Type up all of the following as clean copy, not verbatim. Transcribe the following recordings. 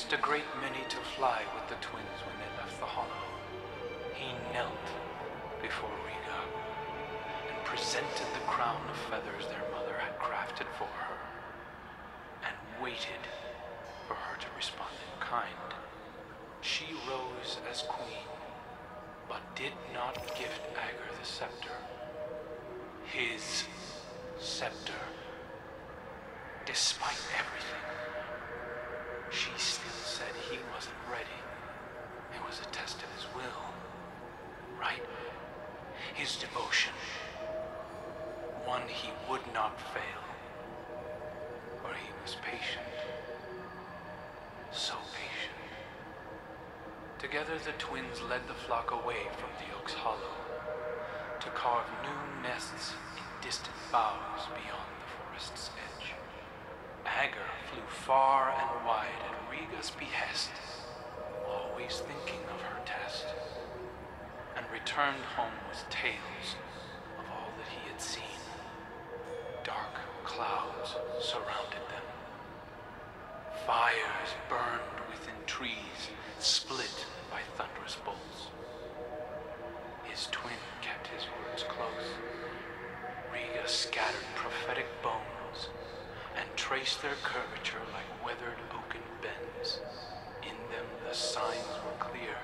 convinced a great many to fly with the twins when they left the hollow. He knelt before Rega and presented the crown of feathers their mother had crafted for her, and waited for her to respond in kind. She rose as queen, but did not gift Ager the scepter. His scepter. Despite everything, she still said he wasn't ready. It was a test of his will, right? His devotion. One he would not fail. For he was patient. So patient. Together the twins led the flock away from the oak's hollow to carve new nests in distant boughs beyond the forest's edge. Ager flew far and wide at Rega's behest, always thinking of her test, and returned home with tales of all that he had seen. Dark clouds surrounded them. Fires burned within trees, split by thunderous bolts. His twin kept his words close. Rega scattered prophetic bones and traced their curvature like weathered oaken bends. In them the signs were clear.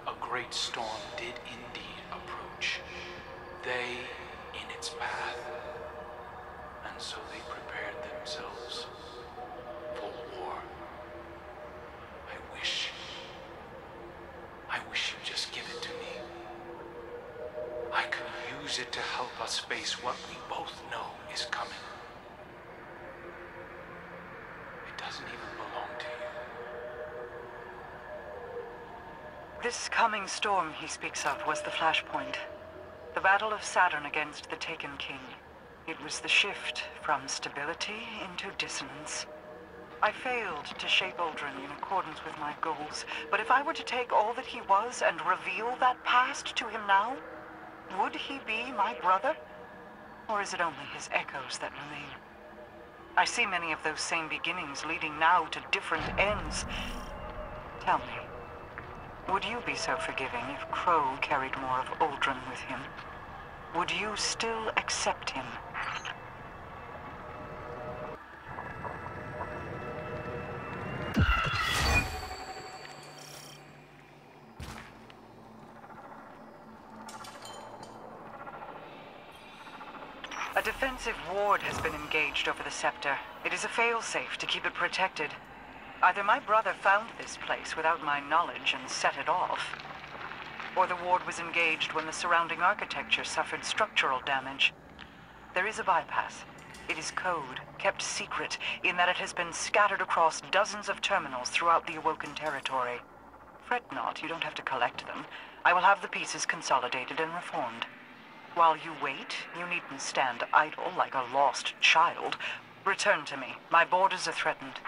A great storm did indeed approach, they in its path, and so they prepared themselves for war. I wish you'd just give it to me. I could use it to help us face what we both know is coming. It doesn't even belong to you. This coming storm he speaks of was the flashpoint. The battle of Saturn against the Taken King. It was the shift from stability into dissonance. I failed to shape Aldrin in accordance with my goals, but if I were to take all that he was and reveal that past to him now, would he be my brother? Or is it only his echoes that remain? I see many of those same beginnings leading now to different ends. Tell me, would you be so forgiving if Crow carried more of Aldrin with him? Would you still accept him? A defensive ward has been engaged over the Scepter. It is a failsafe to keep it protected. Either my brother found this place without my knowledge and set it off, or the ward was engaged when the surrounding architecture suffered structural damage. There is a bypass. It is code, kept secret, in that it has been scattered across dozens of terminals throughout the Awoken territory. Fret not, you don't have to collect them. I will have the pieces consolidated and reformed. While you wait, you needn't stand idle like a lost child. Return to me. My borders are threatened.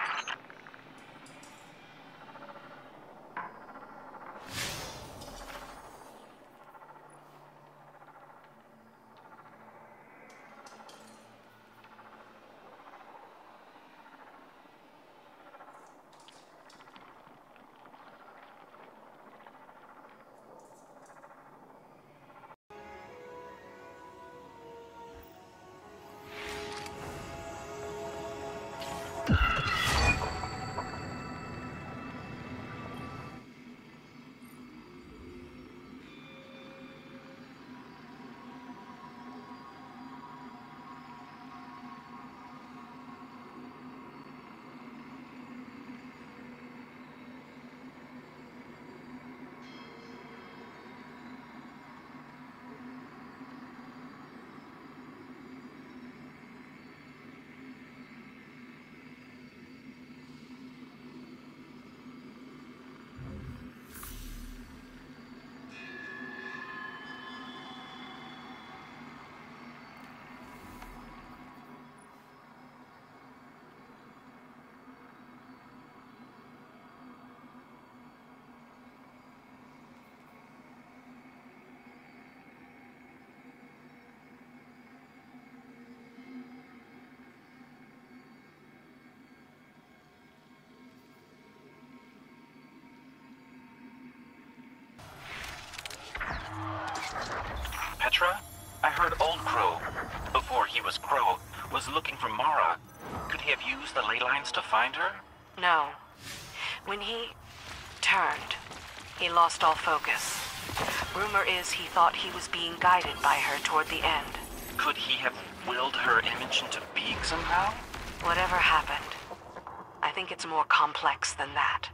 Petra? I heard Old Crow, before he was Crow, was looking for Mara. Could he have used the ley lines to find her? No. When he turned, he lost all focus. Rumor is he thought he was being guided by her toward the end. Could he have willed her image into being somehow? Whatever happened, I think it's more complex than that.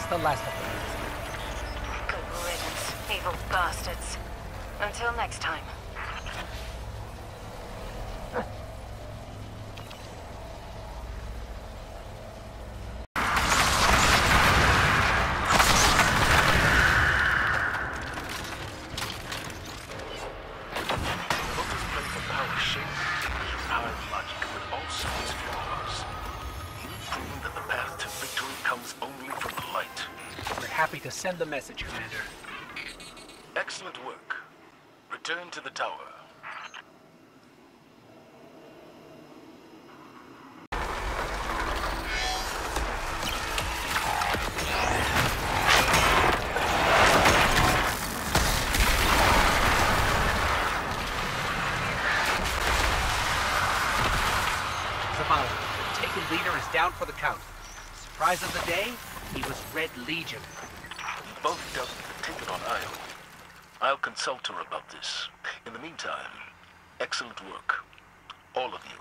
The last of them. Good riddance, evil bastards. Until next time. Happy to send the message, Commander. Excellent work. Return to the tower. Zavala, the Taken leader is down for the count. Surprise of the day? He was Red Legion. Both dealt with the Taken on Isle. I'll consult her about this. In the meantime, excellent work. All of you.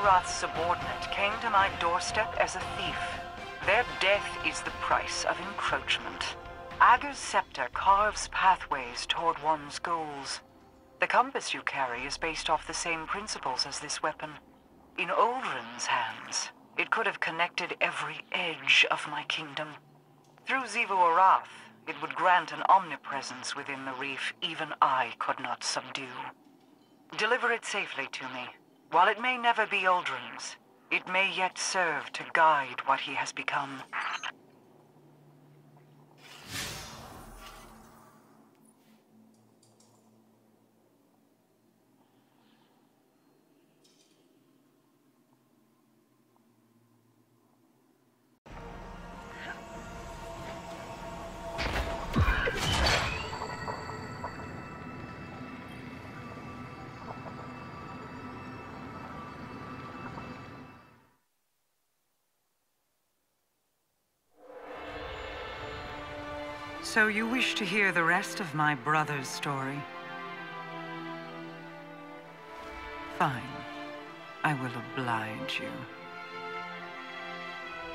Arath's subordinate came to my doorstep as a thief. Their death is the price of encroachment. Ager's scepter carves pathways toward one's goals. The compass you carry is based off the same principles as this weapon. In Uldren's hands, it could have connected every edge of my kingdom. Through Xivu Arath, it would grant an omnipresence within the reef even I could not subdue. Deliver it safely to me. While it may never be Uldren's, it may yet serve to guide what he has become. So you wish to hear the rest of my brother's story? Fine. I will oblige you.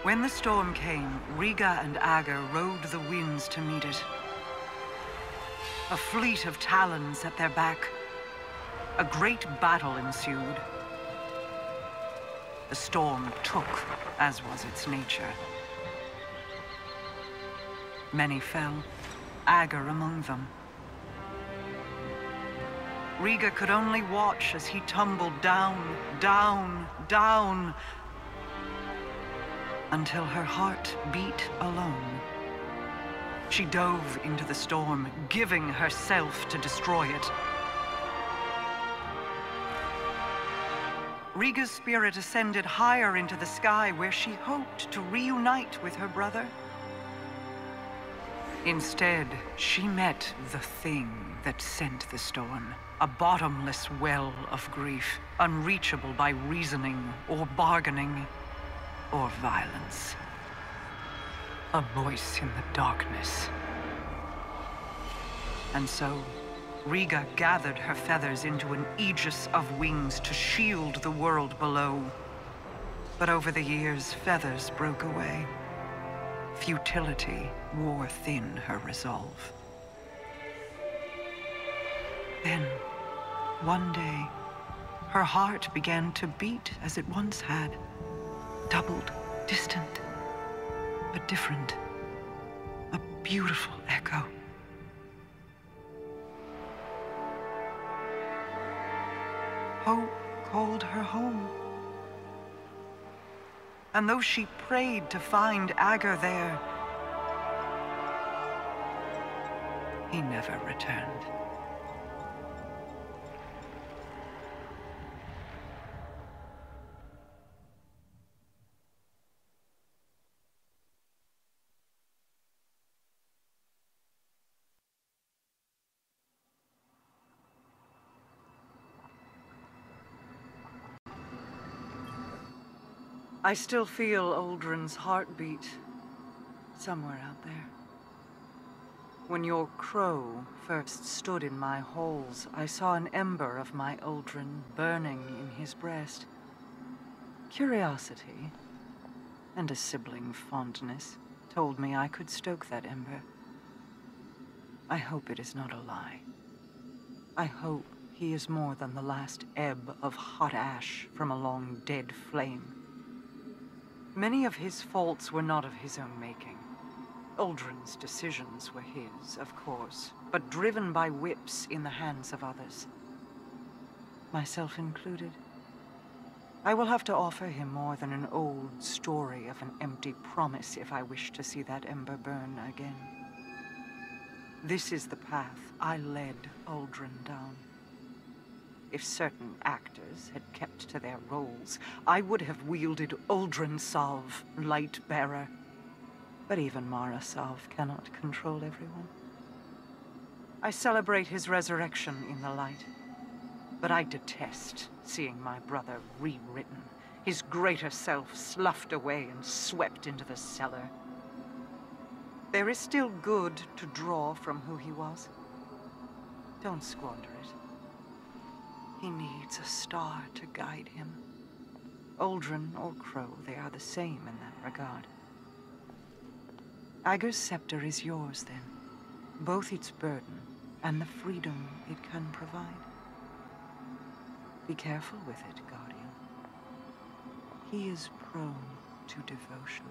When the storm came, Rega and Ager rode the winds to meet it. A fleet of talons at their back. A great battle ensued. The storm took, as was its nature. Many fell, Ager among them. Rega could only watch as he tumbled down, down, down, until her heart beat alone. She dove into the storm, giving herself to destroy it. Rega's spirit ascended higher into the sky, where she hoped to reunite with her brother. Instead, she met the thing that sent the storm. A bottomless well of grief, unreachable by reasoning or bargaining or violence. A voice in the darkness. And so, Rega gathered her feathers into an aegis of wings to shield the world below. But over the years, feathers broke away. Futility wore thin her resolve. Then, one day, her heart began to beat as it once had. Doubled, distant, but different. A beautiful echo. Hope called her home. And though she prayed to find Ager there, he never returned. I still feel Uldren's heartbeat somewhere out there. When your crow first stood in my halls, I saw an ember of my Uldren burning in his breast. Curiosity and a sibling fondness told me I could stoke that ember. I hope it is not a lie. I hope he is more than the last ebb of hot ash from a long dead flame. Many of his faults were not of his own making. Uldren's decisions were his, of course, but driven by whips in the hands of others. Myself included. I will have to offer him more than an old story of an empty promise if I wish to see that ember burn again. This is the path I led Uldren down. If certain actors had kept to their roles, I would have wielded Uldren Sov, Light-Bearer. But even Mara Sov cannot control everyone. I celebrate his resurrection in the light, but I detest seeing my brother rewritten, his greater self sloughed away and swept into the cellar. There is still good to draw from who he was. Don't squander it. He needs a star to guide him. Aldrin or Crow, they are the same in that regard. Ager's scepter is yours, then. Both its burden and the freedom it can provide. Be careful with it, Guardian. He is prone to devotion.